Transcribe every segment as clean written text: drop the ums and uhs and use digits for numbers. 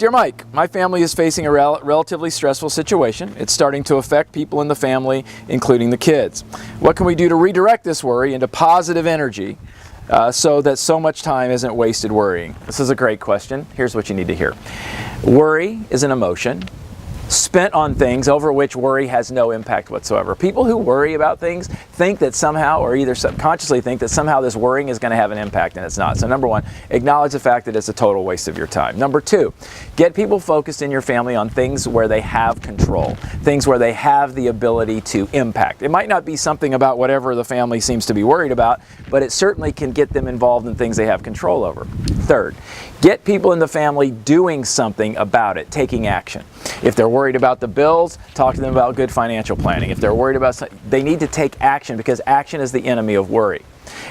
Dear Mike, my family is facing a relatively stressful situation. It's starting to affect people in the family, including the kids. What can we do to redirect this worry into positive energy so that so much time isn't wasted worrying? This is a great question. Here's what you need to hear. Worry is an emotion spent on things over which worry has no impact whatsoever. People who worry about things think that somehow, or either subconsciously think that somehow this worrying is going to have an impact, and it's not. So number one, acknowledge the fact that it's a total waste of your time. Number two, get people focused in your family on things where they have control, things where they have the ability to impact. It might not be something about whatever the family seems to be worried about, but it certainly can get them involved in things they have control over. Third, get people in the family doing something about it, taking action. If they're worried about the bills, talk to them about good financial planning. If they're worried about something, they need to take action, because action is the enemy of worry.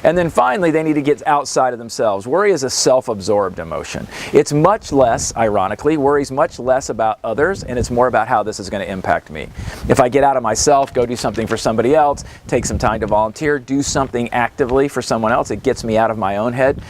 And then finally, they need to get outside of themselves. Worry is a self-absorbed emotion. It's much less, ironically, worry's much less about others, and it's more about how this is going to impact me. If I get out of myself, go do something for somebody else, take some time to volunteer, do something actively for someone else, it gets me out of my own head.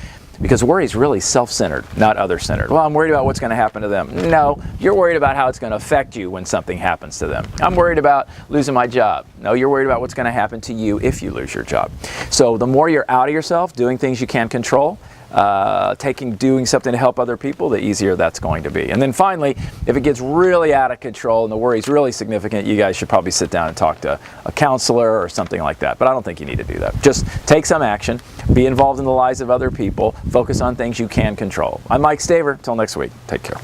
Because worry is really self-centered, not other-centered. Well, I'm worried about what's going to happen to them. No, you're worried about how it's going to affect you when something happens to them. I'm worried about losing my job. No, you're worried about what's going to happen to you if you lose your job. So the more you're out of yourself, doing things you can control, doing something to help other people, the easier that's going to be. And then finally, if it gets really out of control and the worry is really significant, you guys should probably sit down and talk to a counselor or something like that. But I don't think you need to do that. Just take some action, be involved in the lives of other people, focus on things you can control. I'm Mike Staver. Till next week, take care.